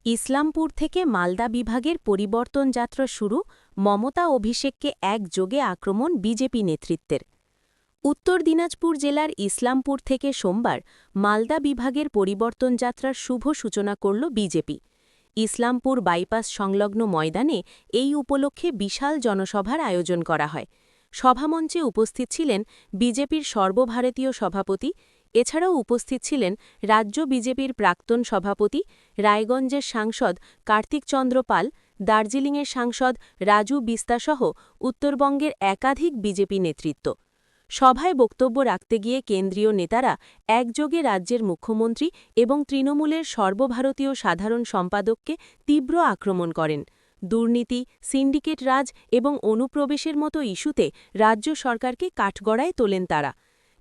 ইসলামপুর থেকে মালদা বিভাগের পরিবর্তন যাত্রা শুরু, মমতা অভিষেককে একযোগে আক্রমণ বিজেপি নেতৃত্বের। উত্তর দিনাজপুর জেলার ইসলামপুর থেকে সোমবার মালদা বিভাগের পরিবর্তন যাত্রার শুভ সূচনা করল বিজেপি। ইসলামপুর বাইপাস সংলগ্ন ময়দানে এই উপলক্ষে বিশাল জনসভার আয়োজন করা হয়। সভামঞ্চে উপস্থিত ছিলেন বিজেপির সর্বভারতীয় সভাপতি, এছাড়াও উপস্থিত ছিলেন রাজ্য বিজেপির প্রাক্তন সভাপতি, রায়গঞ্জের সাংসদ কার্তিক চন্দ্র পাল, দার্জিলিংয়ের সাংসদ রাজু বিস্তাসহ উত্তরবঙ্গের একাধিক বিজেপি নেতৃত্ব। সভায় বক্তব্য রাখতে গিয়ে কেন্দ্রীয় নেতারা একযোগে রাজ্যের মুখ্যমন্ত্রী এবং তৃণমূলের সর্বভারতীয় সাধারণ সম্পাদককে তীব্র আক্রমণ করেন। দুর্নীতি, সিন্ডিকেট রাজ এবং অনুপ্রবেশের মতো ইস্যুতে রাজ্য সরকারকে কাঠগড়ায় তোলেন তারা।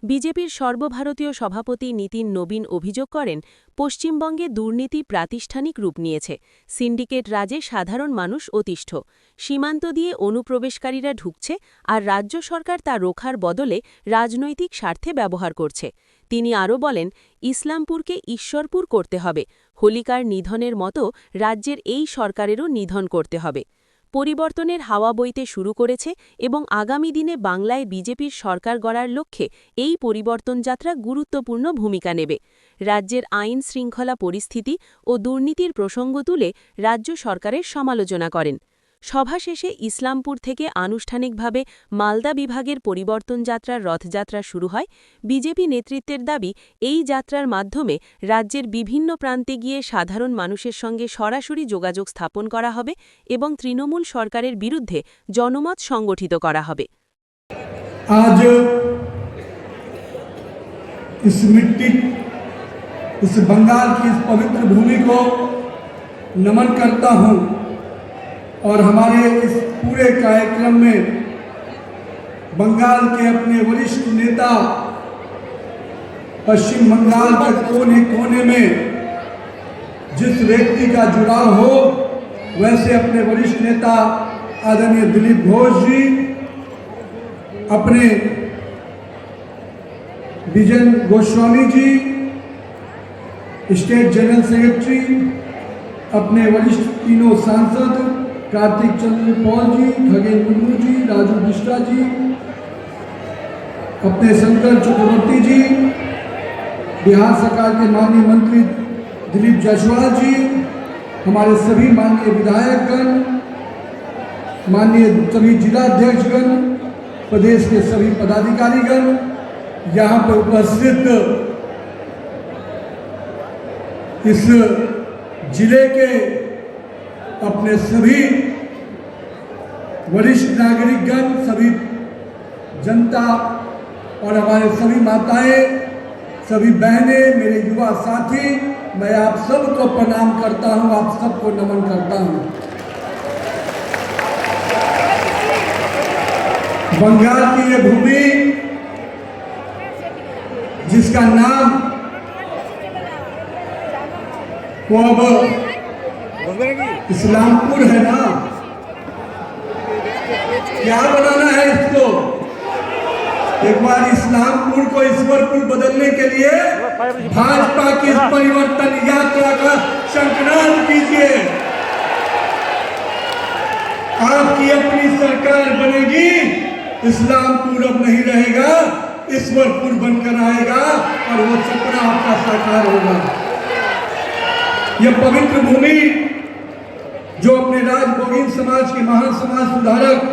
বিজেপির সর্বভারতীয় সভাপতি নীতিন নবীন অভিযোগ করেন, পশ্চিমবঙ্গে দুর্নীতি প্রাতিষ্ঠানিক রূপ নিয়েছে, সিন্ডিকেট রাজে সাধারণ মানুষ অতিষ্ঠ, সীমান্ত দিয়ে অনুপ্রবেশকারীরা ঢুকছে আর রাজ্য সরকার তা রোখার বদলে রাজনৈতিক স্বার্থে ব্যবহার করছে। তিনি আরও বলেন, ইসলামপুরকে ঈশ্বরপুর করতে হবে, হোলিকার নিধনের মতো রাজ্যের এই সরকারেরও নিধন করতে হবে। পরিবর্তনের হাওয়া বইতে শুরু করেছে এবং আগামী দিনে বাংলায় বিজেপির সরকার গড়ার লক্ষ্যে এই পরিবর্তন যাত্রা গুরুত্বপূর্ণ ভূমিকা নেবে। রাজ্যের আইন শৃঙ্খলা পরিস্থিতি ও দুর্নীতির প্রসঙ্গ তুলে রাজ্য সরকারের সমালোচনা করেন। সভা শেষে ইসলামপুর থেকে আনুষ্ঠানিকভাবে মালদা বিভাগের পরিবর্তন যাত্রার রথযাত্রা শুরু হয়। বিজেপি নেতৃত্বের দাবি, এই যাত্রার মাধ্যমে রাজ্যের বিভিন্ন প্রান্তে গিয়ে সাধারণ মানুষের সঙ্গে সরাসরি যোগাযোগ স্থাপন করা হবে এবং তৃণমূল সরকারের বিরুদ্ধে জনমত সংগঠিত করা হবে। आज इस मिट्टी, इस बंगाल की इस पवित्र भूमि को नमन करता हूं और हमारे इस पूरे कार्यक्रम में बंगाल के अपने वरिष्ठ नेता, पश्चिम बंगाल के कोने कोने में जिस व्यक्ति का जुड़ाव हो, वैसे अपने वरिष्ठ नेता आदरणीय दिलीप घोष जी, अपने vision Goswami ji, state general secretary, अपने वरिष्ठ तीनों सांसद कार्तिक चंद्र पाल जी, खगेन मुर्मू जी, राजू बिस्टा जी, अपने शंकर चक्रवर्ती जी, बिहार सरकार के माननीय मंत्री दिलीप जायसवाल जी, हमारे सभी माननीय विधायकगण, माननीय सभी जिलाध्यक्षगण, प्रदेश के सभी पदाधिकारीगण, यहाँ पर उपस्थित इस जिले के अपने सभी वरिष्ठ नागरिकगण, सभी जनता और हमारे सभी माताएं, सभी बहनें, मेरे युवा साथी, मैं आप सबको प्रणाम करता हूं, आप सबको नमन करता हूं। बंगाल की ये भूमि, जिसका नाम वो अब इस्लामपुर है ना, क्या बनाना है इसको? एक बार इस्लामपुर को ईश्वरपुर बदलने के लिए भाजपा की इस परिवर्तन यात्रा का संकल्प कीजिए। आपकी अपनी सरकार बनेगी, इस्लामपुर अब नहीं रहेगा, ईश्वरपुर बनकर आएगा और वो सपना आपका साकार होगा। यह पवित्र भूमि जो अपने राजभोगीन समाज के महान समाज सुधारक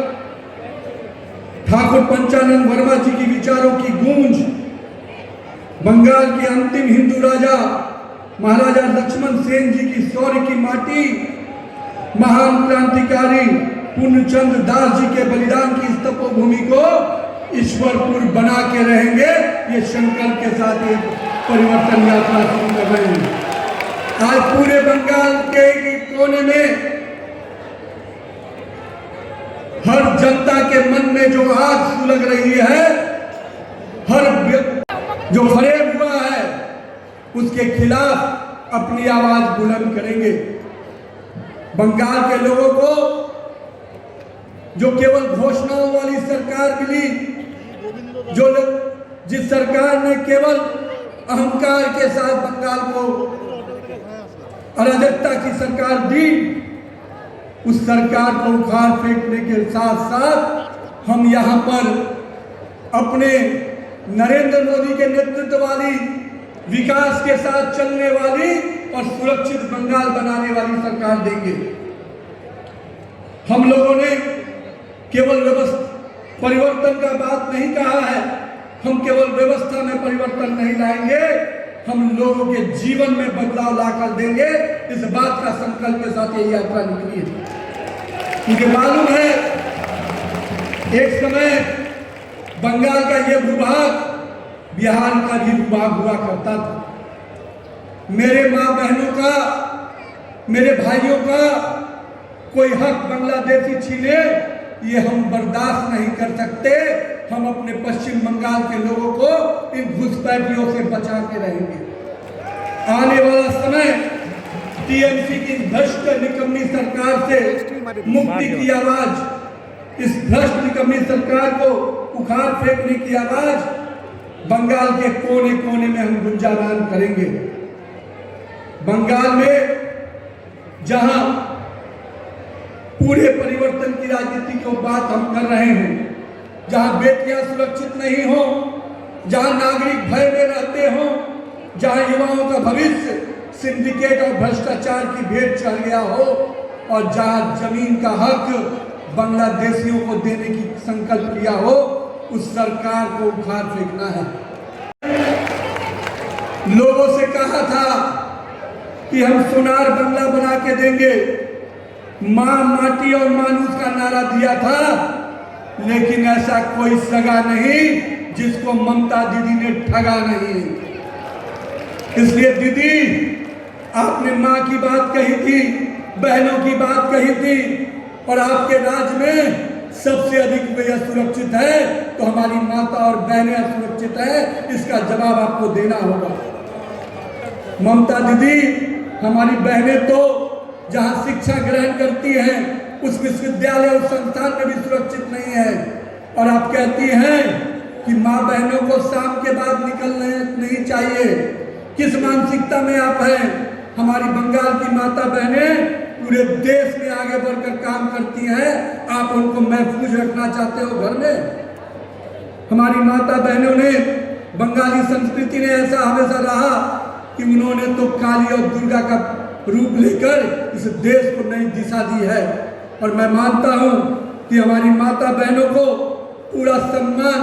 ठाकुर पंचानन वर्मा जी की विचारों की गूंज, बंगाल के अंतिम हिंदू राजा महाराजा लक्ष्मण सेन जी की शौर्य की माटी, महान क्रांतिकारी पूर्णचंद दास जी के बलिदान की इस तपोभूमि को ईश्वरपुर बना के रहेंगे, ये संकल्प के साथ एक परिवर्तन यात्रा शुरू कर रहे हैं। आज पूरे बंगाल के कोने में हर जनता के मन में जो आग सुलग रही है, हर जो फरेब हुआ है, उसके खिलाफ अपनी आवाज बुलंद करेंगे। बंगाल के लोगों को जो केवल घोषणाओं वाली सरकार मिली, जिस सरकार ने केवल अहंकार के साथ बंगाल को अराजकता की सरकार दी, उस सरकार को उखाड़ फेंकने के साथ साथ हम यहाँ पर अपने नरेंद्र मोदी के नेतृत्व वाली, विकास के साथ चलने वाली और सुरक्षित बंगाल बनाने वाली सरकार देंगे। हम लोगों ने केवल परिवर्तन का बात नहीं कहा है, हम केवल व्यवस्था में परिवर्तन नहीं लाएंगे, हम लोगों के जीवन में बदलाव लाकर देंगे। इस बात का संकल्प के साथ ये यात्रा निकली है। मुझे मालूम है एक समय बंगाल का ये भूभाग बिहार का भी भूभाग हुआ करता था। मेरे माँ बहनों का, मेरे भाइयों का कोई हक बांग्लादेशी छीने, ये हम बर्दाश्त नहीं कर सकते। हम अपने पश्चिम बंगाल के लोगों को इन घुसपैठियों से बचा के रहेंगे। आने वाला समय टीएमसी की भ्रष्ट निकम्मी सरकार से मुक्ति की आवाज, इस भ्रष्ट निकम्मी सरकार को उखाड़ फेंकने की आवाज बंगाल के कोने कोने में हम गुंजायमान करेंगे। बंगाल में जहां पूरे परिवर्तन की राजनीति की बात हम कर रहे हैं, जहां बेटियां सुरक्षित नहीं हो, जहां नागरिक भय में रहते हो, जहां युवाओं का भविष्य सिंडिकेट और भ्रष्टाचार की भेंट चढ़ गया हो, और जहां जमीन का हक बांग्लादेशियों को देने की संकल्प लिया हो, उस सरकार को उखाड़ फेंकना है। लोगों से कहा था कि हम सोनार बंगला बना के देंगे, मां, माटी और मानुष का नारा दिया था, लेकिन ऐसा कोई सगा नहीं जिसको ममता दीदी ने ठगा नहीं। इसलिए दीदी, आपने मां की बात कही थी, बहनों की बात कही थी, और आपके राज्य में सबसे अधिक वे असुरक्षित है, तो हमारी माता और बहनें असुरक्षित है, इसका जवाब आपको देना होगा। ममता दीदी, हमारी बहनें तो जहां शिक्षा ग्रहण करती हैं उस विश्वविद्यालय और संस्थान में भी सुरक्षित नहीं है, और आप कहती हैं कि माँ बहनों को शाम के बाद निकलने नहीं चाहिए। किस मानसिकता में आप हैं? हमारी बंगाल की माता बहनें पूरे देश में आगे बढ़कर काम करती हैं, आप उनको महफूज रखना चाहते हो घर में? हमारी माता बहनों ने, बंगाली संस्कृति ने ऐसा हमेशा रहा कि उन्होंने तो काली और दुर्गा का रूप लेकर इस देश को नई दिशा दी है। और मैं मानता हूं कि हमारी माता बहनों को पूरा सम्मान,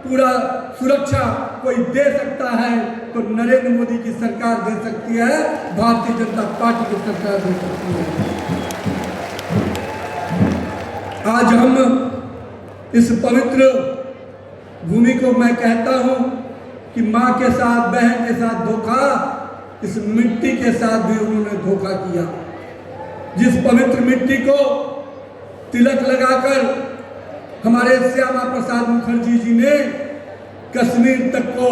पूरा सुरक्षा कोई दे सकता है तो नरेंद्र मोदी की सरकार दे सकती है, भारतीय जनता पार्टी की सरकार दे सकती है। आज हम इस पवित्र भूमि को मैं कहता हूं कि मां के साथ, बहन के साथ धोखा, इस मिट्टी के साथ भी उन्होंने धोखा किया। जिस पवित्र मिट्टी को तिलक लगाकर हमारे श्यामा प्रसाद मुखर्जी जी ने कश्मीर तक को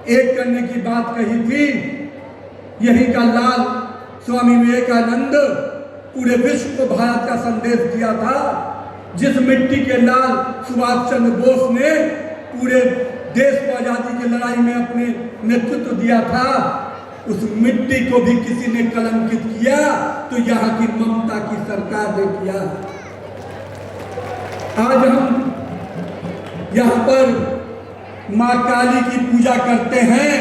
एक करने की बात कही थी, यही का लाल स्वामी विवेकानंद पूरे विश्व को भारत का संदेश दिया था। जिस मिट्टी के लाल सुभाष चंद्र बोस ने पूरे देश को आजादी की लड़ाई में अपने नेतृत्व दिया था, उस मिट्टी को भी किसी ने कलंकित किया तो यहाँ की ममता की सरकार ने किया। आज हम यहाँ पर माँ काली की पूजा करते हैं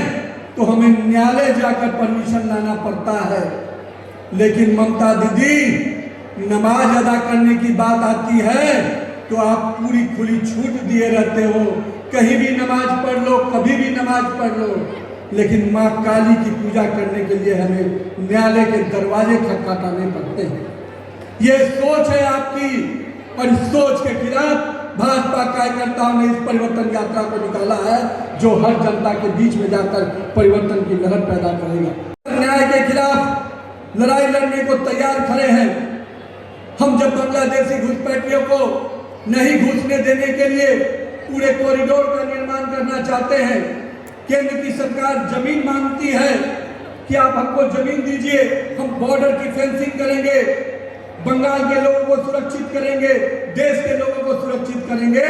तो हमें न्यायालय जाकर परमिशन लाना पड़ता है, लेकिन ममता दीदी, नमाज अदा करने की बात आती है तो आप पूरी खुली छूट दिए रहते हो, कहीं भी नमाज पढ़ लो, कभी भी नमाज पढ़ लो, लेकिन माँ काली की पूजा करने के लिए हमें न्यायालय के दरवाजे खटखटाने पड़ते हैं। ये सोच है आपकी, और इस सोच के खिलाफ भाजपा कार्यकर्ताओं ने इस परिवर्तन यात्रा को निकाला है, जो हर जनता के बीच में जाकर परिवर्तन की लहर पैदा करेगा। न्याय के खिलाफ लड़ाई लड़ने को तैयार खड़े हैं। हम जब बांग्लादेशी घुसपैठियों को नहीं घुसने देने के लिए पूरे कॉरिडोर का निर्माण करना चाहते हैं, केंद्र की सरकार जमीन मांगती है कि आप हमको जमीन दीजिए, हम बॉर्डर की फेंसिंग करेंगे, बंगाल के लोगों को सुरक्षित करेंगे, देश के लोगों को सुरक्षित करेंगे,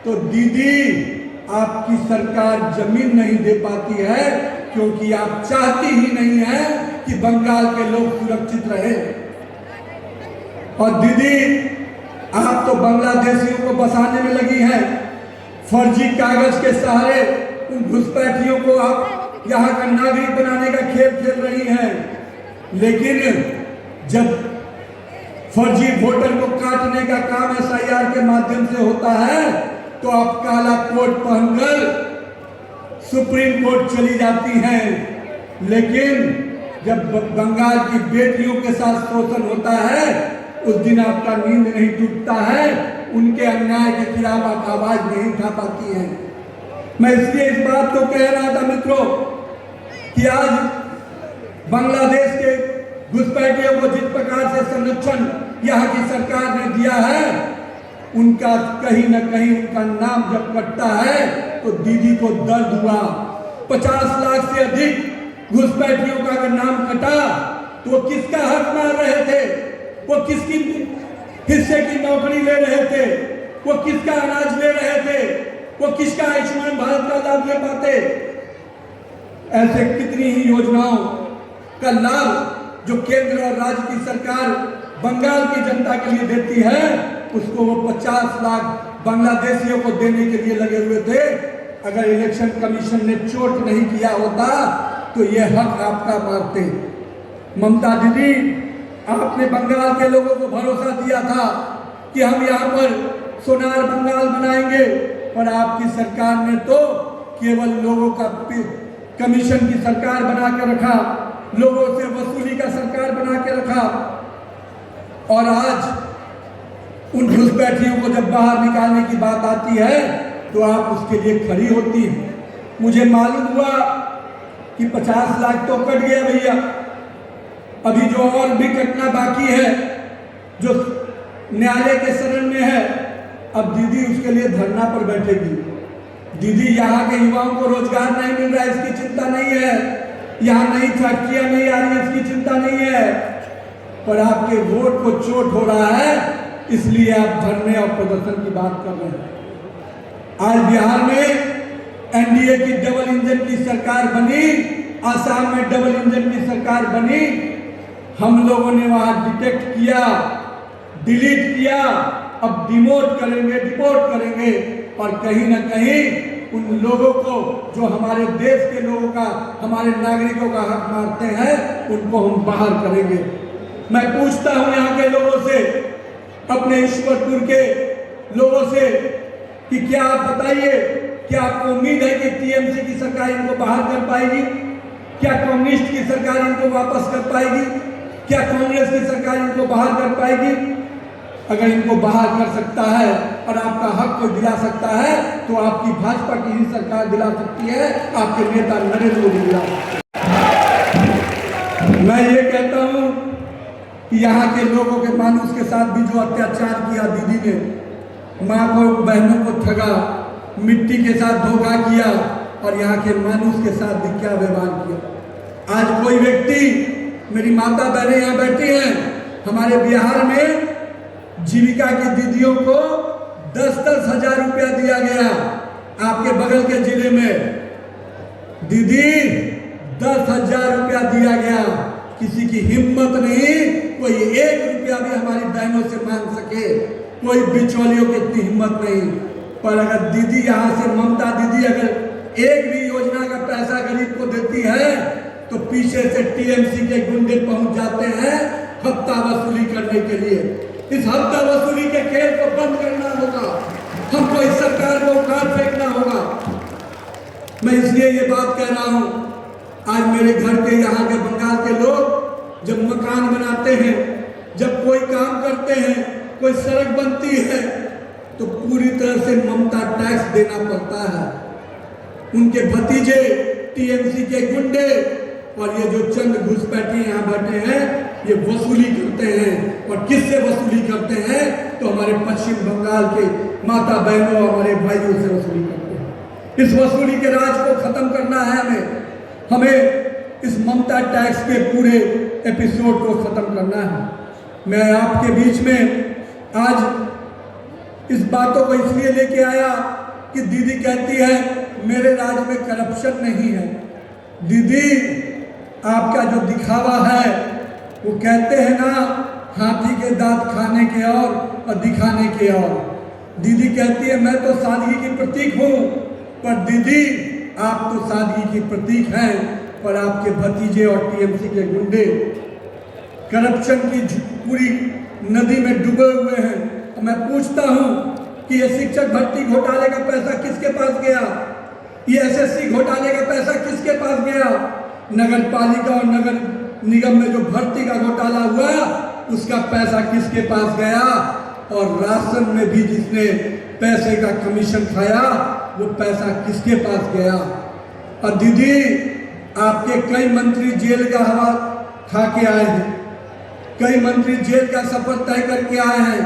तो दीदी आपकी सरकार जमीन नहीं दे पाती है क्योंकि आप चाहती ही नहीं है कि बंगाल के लोग सुरक्षित रहे। और दीदी, आप तो बांग्लादेशियों को बसाने में लगी हैं, फर्जी कागज के सहारे उन घुसपैठियों को आप यहाँ का नागरिक बनाने का खेल खेल रही हैं। लेकिन जब फर्जी वोटर को काटने का काम SIR के माध्यम से होता है तो आप काला कोट पहनकर सुप्रीम कोर्ट चली जाती हैं। लेकिन जब बंगाल की बेटियों के साथ शोषण होता है उस दिन आपका नींद नहीं टूटता है, उनके अन्याय के खिलाफ आप आवाज नहीं उठा पाती हैं। मैं इसलिए इस बात को कह रहा था मित्रों कि आज बांग्लादेश के घुसपैठियों को जिस प्रकार से संरक्षण यहाँ की सरकार ने दिया है, उनका कहीं न कहीं उनका नाम जब कटता है तो दीदी को दर्द हुआ। 50 लाख से अधिक घुसपैठियों का अगर नाम कटा तो वो किसका हक मार रहे थे, वो किसकी हिस्से की नौकरी ले रहे थे, वो किसका अनाज ले रहे थे, वो किसका आयुष्मान भारत का लाभ ले पाते। ऐसे कितनी ही योजनाओं का लाभ जो केंद्र और राज्य की सरकार बंगाल की जनता के लिए देती है, उसको वो 50 लाख बांग्लादेशियों को देने के लिए लगे हुए थे। अगर इलेक्शन कमीशन ने चोट नहीं किया होता तो ये हक आपका मारते। ममता दीदी, आपने बंगाल के लोगों को भरोसा दिया था कि हम यहाँ पर सोनार बंगाल बनाएंगे, और आपकी सरकार ने तो केवल लोगों का कमीशन की सरकार बना के रखा, लोगों से वसूली का सरकार बना के रखा। और आज उन घुसपैठियों को जब बाहर निकालने की बात आती है तो आप उसके लिए खड़ी होती हैं। मुझे मालूम हुआ कि 50 लाख तो कट गया भैया, अभी जो और भी कटना बाकी है, जो न्यायालय के शरण में है, अब दीदी उसके लिए धरना पर बैठेगी। दीदी, यहाँ के युवाओं को रोजगार नहीं मिल रहा है, इसकी चिंता नहीं है, यहाँ नई फैक्ट्रियां नहीं आ रही है, इसकी चिंता नहीं है, पर आपके वोट को चोट हो रहा है, इसलिए आप धरने और प्रदर्शन की बात कर रहे हैं। आज बिहार में NDA की डबल इंजन की सरकार बनी, आसाम में डबल इंजन की सरकार बनी। हम लोगों ने वहां डिटेक्ट किया, डिलीट किया, अब डिमोट करेंगे, डिपोर्ट करेंगे, और कहीं ना कहीं उन लोगों को जो हमारे देश के लोगों का, हमारे नागरिकों का हक मारते हैं, उनको हम बाहर करेंगे। मैं पूछता हूं यहाँ के लोगों से, अपने ईश्वरपुर के लोगों से, कि क्या आप बताइए, क्या आपको उम्मीद है कि TMC की सरकार इनको बाहर कर पाएगी? क्या कम्युनिस्ट की सरकार इनको वापस कर पाएगी? क्या कांग्रेस की सरकार इनको बाहर कर पाएगी? अगर इनको बाहर कर सकता है और आपका हक को दिला सकता है तो आपकी भाजपा की ही सरकार दिला सकती है, आपके नेता नरेंद्र मोदी दिला सकते हैं। मैं ये कहता हूं कि यहाँ के लोगों के मानुष के साथ भी जो अत्याचार किया दीदी ने, माँ को, बहनों को ठगा, मिट्टी के साथ धोखा किया, और यहाँ के मानुष के साथ भी क्या व्यवहार किया। आज कोई व्यक्ति, मेरी माता बहनें यहाँ बैठी हैं, हमारे बिहार में जीविका की दीदियों को 10-10 हजार रुपया दिया गया। आपके बगल के जिले में दीदी 10,000 रुपया दिया गया। किसी की हिम्मत नहीं कोई 1 रुपया भी हमारी बहनों से मांग सके, कोई बिचौलियों की इतनी हिम्मत नहीं। पर अगर दीदी यहाँ से, ममता दीदी अगर एक भी योजना का पैसा गरीब को देती है तो पीछे से TMC के गुंडे पहुंच जाते हैं हफ्ता वसूली करने के लिए। इस हफ्ता वसूली के खेल को बंद करना होगा, हमको इस सरकार को उखाड़ फेंकना होगा। मैं इसलिए ये बात कह रहा हूं, आज मेरे घर के, यहाँ के बंगाल के लोग जब मकान बनाते हैं, जब कोई काम करते हैं, कोई सड़क बनती है, तो पूरी तरह से ममता टैक्स देना पड़ता है। उनके भतीजे TMC के गुंडे और ये जो चंद घुसपैठी यहाँ बैठे हैं, ये वसूली करते हैं। और किससे वसूली करते हैं? तो हमारे पश्चिम बंगाल के माता बहनों, हमारे भाइयों से वसूली करते हैं। इस वसूली के राज को खत्म करना है हमें इस ममता टैक्स के पूरे एपिसोड को खत्म करना है। मैं आपके बीच में आज इस बातों को इसलिए लेके आया कि दीदी कहती है मेरे राज्य में करप्शन नहीं है। दीदी, आपका जो दिखावा है, वो कहते हैं ना, हाथी के दांत खाने के और दिखाने के और। दीदी कहती है मैं तो सादगी की प्रतीक हूँ, पर दीदी आप तो सादगी की प्रतीक हैं, पर आपके भतीजे और टीएमसी के गुंडे करप्शन की पूरी नदी में डूबे हुए हैं। तो मैं पूछता हूँ कि ये शिक्षक भर्ती घोटाले का पैसा किसके पास गया? ये एसएससी घोटाले का पैसा किसके पास गया? नगर पालिका और नगर निगम में जो भर्ती का घोटाला हुआ, उसका पैसा किसके पास गया? और राशन में भी जिसने पैसे का कमीशन खाया, वो पैसा किसके पास गया? और दीदी आपके कई मंत्री जेल का हवा खा के आए हैं, कई मंत्री जेल का सफर तय करके आए हैं।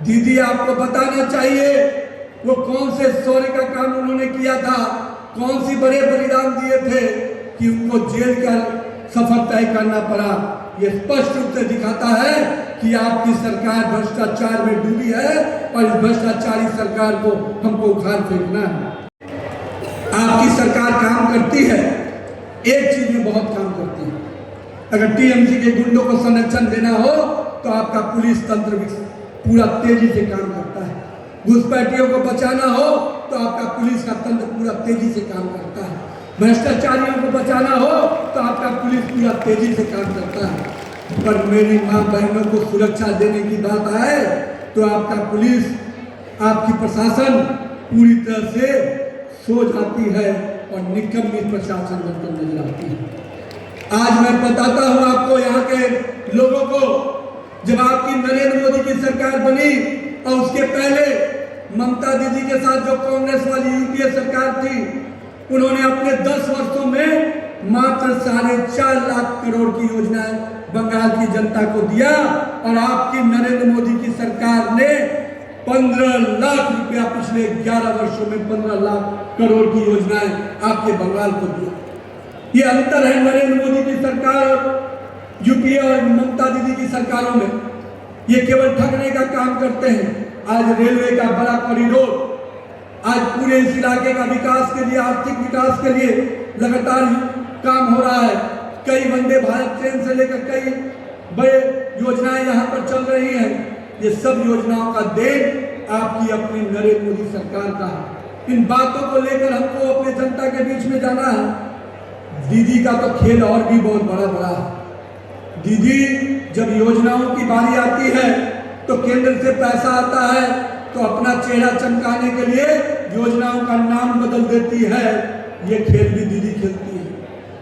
दीदी आपको बताना चाहिए वो कौन से शौर्य का काम उन्होंने किया था, कौन सी बड़े बलिदान दिए थे कि उनको जेल का सफर तय करना पड़ा। ये स्पष्ट रूप से दिखाता है कि आपकी सरकार भ्रष्टाचार में डूबी है और इस भ्रष्टाचारी सरकार को हमको उखाड़ फेंकना है। आपकी सरकार काम करती है, एक चीज में बहुत काम करती है। अगर टीएमसी के गुंडों को संरक्षण देना हो तो आपका पुलिस तंत्र भी पूरा तेजी से काम करता है। घुसपैठियों को बचाना हो तो आपका पुलिस का तंत्र पूरा तेजी से काम करता है। भ्रष्टाचारियों को बचाना हो तो आपका पुलिस पूरा तेजी से काम करता है। पर मेरी माँ बहनों को सुरक्षा देने की बात आए तो आपका पुलिस, आपकी प्रशासन पूरी तरह से सो जाती है और निकम्मी प्रशासन बनकर नजर आती है। आज मैं बताता हूं आपको, यहाँ के लोगों को, जब आपकी नरेंद्र मोदी की सरकार बनी और उसके पहले ममता दीदी के साथ जो कांग्रेस वाली यूपीए सरकार थी, उन्होंने अपने 10 वर्षों में मात्र 4.5 लाख करोड़ की योजनाएं बंगाल की जनता को दिया और आपकी नरेंद्र मोदी की सरकार ने 15 लाख रुपया पिछले 11 वर्षों में 15 लाख करोड़ की योजनाएं आपके बंगाल को दिया। ये अंतर है नरेंद्र मोदी की सरकार और यूपीए और ममता दीदी की सरकारों में। ये केवल ठगने का काम करते हैं। आज रेलवे का बड़ा कॉरिडोर, आज पूरे इस इलाके का विकास के लिए, आर्थिक विकास के लिए लगातार काम हो रहा है। कई वंदे भारत ट्रेन से लेकर कई बड़े योजनाएं यहाँ पर चल रही हैं। ये सब योजनाओं का देन आपकी अपनी नरेंद्र मोदी सरकार का है। इन बातों को लेकर हमको अपने जनता के बीच में जाना है। दीदी का तो खेल और भी बहुत बड़ा है। दीदी जब योजनाओं की बारी आती है तो केंद्र से पैसा आता है तो अपना चेहरा चमकाने के लिए योजनाओं का नाम बदल देती है। ये खेल भी दीदी खेलती है।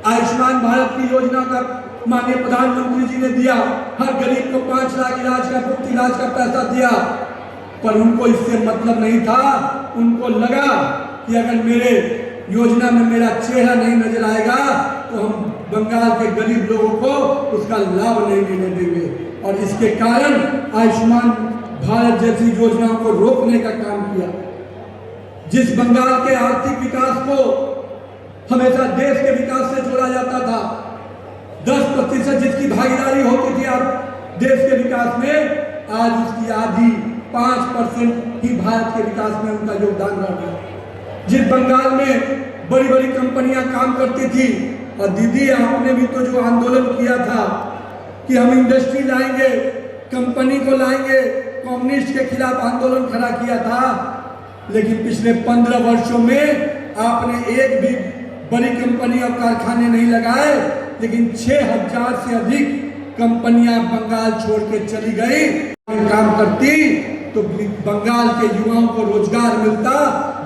आयुष्मान भारत की योजना का माननीय प्रधानमंत्री जी ने दिया, हर गरीब को 5 लाख इलाज का, मुफ्त इलाज का पैसा दिया, पर उनको इससे मतलब नहीं था। उनको लगा कि अगर मेरे योजना में मेरा चेहरा नहीं नजर आएगा तो हम बंगाल के गरीब लोगों को उसका लाभ नहीं लेने देंगे, और इसके कारण आयुष्मान भारत जैसी योजनाओं को रोकने का काम किया। जिस बंगाल के आर्थिक विकास को हमेशा देश के विकास से जोड़ा जाता था, 10% जिसकी भागीदारी होती थी आप देश के विकास में, आज उसकी आधी 5% ही भारत के विकास में उनका योगदान रह गया। जिस बंगाल में बड़ी बड़ी कंपनियां काम करती थी, और दीदी आपने भी तो जो आंदोलन किया था कि हम इंडस्ट्री लाएंगे, कंपनी को लाएंगे, कम्युनिस्ट के खिलाफ आंदोलन खड़ा किया था, लेकिन पिछले 15 वर्षों में आपने एक भी बड़ी कंपनी और कारखाने नहीं लगाए, लेकिन 6000 से अधिक कंपनियां बंगाल छोड़ के चली गई। काम करती तो बंगाल के युवाओं को रोजगार मिलता,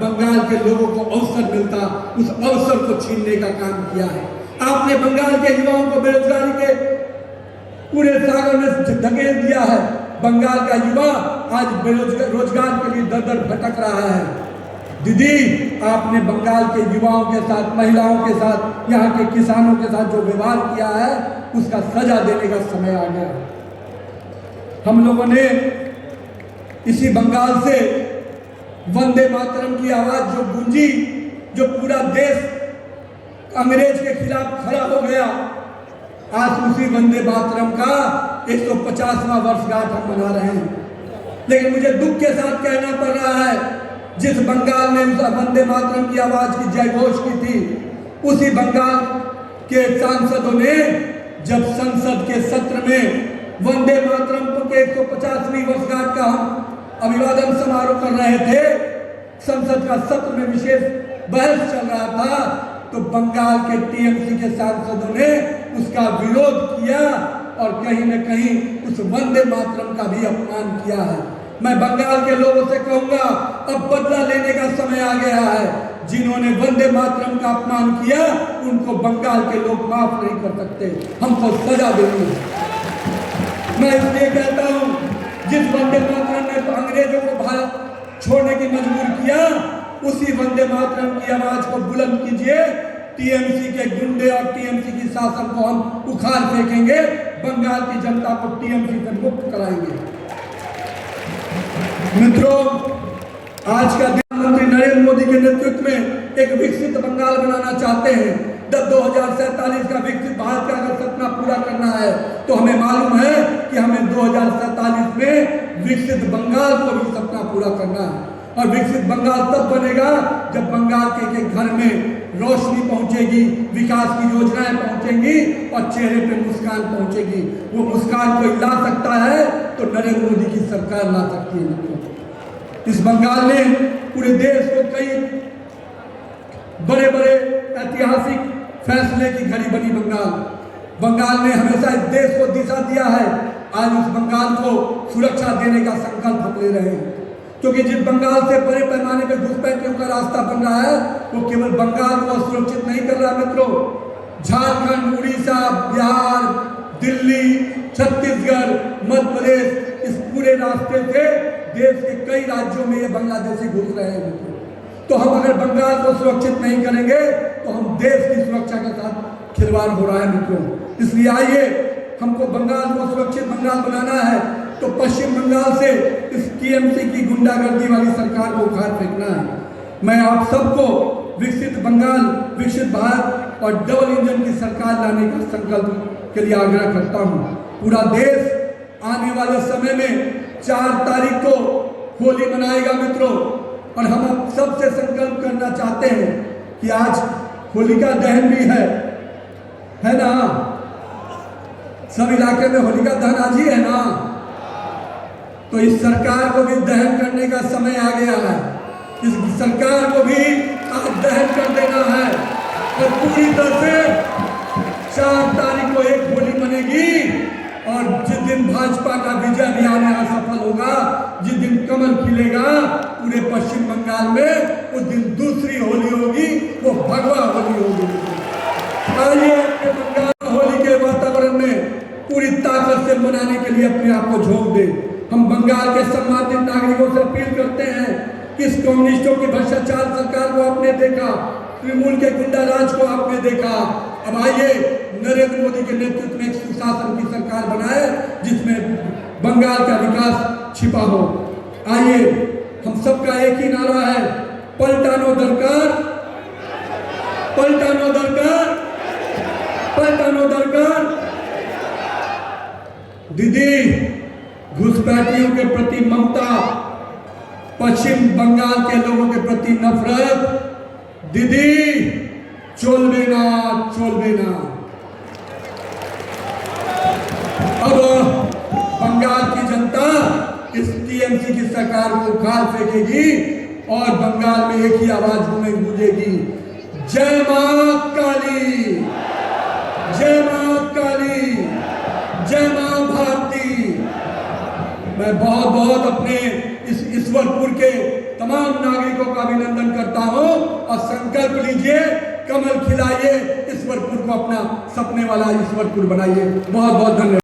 बंगाल के लोगों को अवसर मिलता। उस अवसर को छीनने का काम किया है आपने। बंगाल के युवाओं को बेरोजगारी के पूरे सागर में धकेल दिया है। बंगाल का युवा आज रोजगार के लिए दर दर भटक रहा है। दीदी आपने बंगाल के युवाओं के साथ, महिलाओं के साथ, यहाँ के किसानों के साथ जो व्यवहार किया है, उसका सजा देने का समय आ गया। हम लोगों ने इसी बंगाल से वंदे मातरम की आवाज जो गूंजी, जो पूरा देश अंग्रेज के खिलाफ खड़ा हो गया, आज उसी वंदे मातरम का 150वां वर्षगांठ हम मना रहे हैं। लेकिन मुझे दुख के साथ कहना पड़ रहा है, जिस बंगाल ने उस वंदे मातरम की आवाज की जयघोष की थी, उसी बंगाल के सांसदों ने जब संसद के सत्र में वंदे मातरम के 150वीं वर्षगांठ का हम अभिवादन समारोह कर रहे थे, संसद का सत्र में विशेष बहस चल रहा था, तो बंगाल के टीएमसी के सांसदों ने उसका विरोध किया और कहीं न कहीं उस वंदे मातरम का भी अपमान किया है। मैं बंगाल के लोगों से कहूंगा, अब बदला लेने का समय आ गया है। जिन्होंने वंदे मातरम का अपमान किया उनको बंगाल के लोग माफ नहीं कर सकते, हमको सजा देनी है। मैं इसलिए कहता हूं, जिस वंदे मातरम ने अंग्रेजों को भारत छोड़ने की मजबूर किया, उसी वंदे मातरम की आवाज को बुलंद कीजिए। टीएमसी के गुंडे और टीएमसी की शासन को हम उखाड़ फेंकेंगे, बंगाल की जनता को टीएमसी से मुक्त कराएंगे। मित्रों, आज का प्रधानमंत्री नरेंद्र मोदी के नेतृत्व में एक विकसित बंगाल बनाना चाहते हैं। जब 2047 का विकसित भारत का अगर सपना पूरा करना है तो हमें मालूम है कि हमें 2047 में विकसित बंगाल को भी सपना पूरा करना है। और विकसित बंगाल तब बनेगा जब बंगाल के घर में रोशनी पहुंचेगी, विकास की योजनाएं पहुंचेंगी और चेहरे पे मुस्कान पहुंचेगी। वो मुस्कान कोई ला सकता है तो नरेंद्र मोदी की सरकार ला सकती है। इस बंगाल ने पूरे देश को कई बड़े बड़े ऐतिहासिक फैसले की घड़ी बनी। बंगाल ने हमेशा इस देश को दिशा दिया है। आज उस बंगाल को सुरक्षा देने का संकल्प हम ले रहे हैं, क्योंकि जिस बंगाल से बड़े पैमाने पर घुसपैठियों का रास्ता बन रहा है वो केवल बंगाल को सुरक्षित नहीं कर रहा मित्रों, झारखंड, उड़ीसा, बिहार, दिल्ली, छत्तीसगढ़, मध्य प्रदेश, इस पूरे रास्ते से देश के कई राज्यों में ये बांग्लादेशी घुस रहे हैं मित्रों। तो हम अगर बंगाल को सुरक्षित नहीं करेंगे तो हम देश की सुरक्षा के साथ खिलवाड़ हो रहा है मित्रों। इसलिए आइए, हमको बंगाल को सुरक्षित बंगाल बनाना है तो पश्चिम बंगाल से इस टीएमसी की गुंडागर्दी वाली सरकार को उखाड़ फेंकना है। मैं आप सबको विकसित बंगाल, विकसित भारत और डबल इंजन की सरकार लाने का संकल्प के लिए आग्रह करता हूं। पूरा देश आने वाले समय में 4 तारीख को होली मनाएगा मित्रों, और हम अब सबसे संकल्प करना चाहते हैं कि आज होलिका दहन भी है ना? सब इलाके में होलिका दहन आज ही है ना? तो इस सरकार को भी दहन करने का समय आ गया है। इस सरकार को भी आज दहन कर देना है और पूरी तरह से 4 तारीख को एक होली मनेगी। और जिस दिन भाजपा का विजय अभियान यहाँ सफल होगा, जिस दिन कमल खिलेगा पूरे पश्चिम बंगाल में, उस दिन दूसरी होली होगी, वो भगवा होली होगी। आइए अपने बंगाल होली के वातावरण में पूरी ताकत से मनाने के लिए अपने आप को झोंक दे। हम बंगाल के सम्मानित नागरिकों से अपील करते हैं कि इस कम्युनिस्टों की भ्रष्टाचार सरकार को आपने देखा, तृणमूल के गुंडा राज को आपने देखा। अब आइए नरेंद्र मोदी के नेतृत्व में एक सुशासन की सरकार बनाए जिसमें बंगाल का विकास छिपा हो। आइए, हम सबका एक ही नारा है, पलटानो दरकार, पलटानो दरकार, पलटानो दरकार। दीदी, घुसपैठियों के प्रति ममता, पश्चिम बंगाल के लोगों के प्रति नफरत, दीदी चलबे ना, चलबे ना। अब बंगाल की जनता इस टीएमसी की सरकार को उखाड़ फेंकेगी और बंगाल में एक ही आवाज में गूंजेगी, जय मां काली, जय मां काली, जय मां भारती। मैं बहुत बहुत अपने इस ईश्वरपुर के तमाम नागरिकों का अभिनंदन करता हूं और संकल्प लीजिए, कमल खिलाइए, ईश्वरपुर को अपना सपने वाला ईश्वरपुर बनाइए। बहुत बहुत धन्यवाद।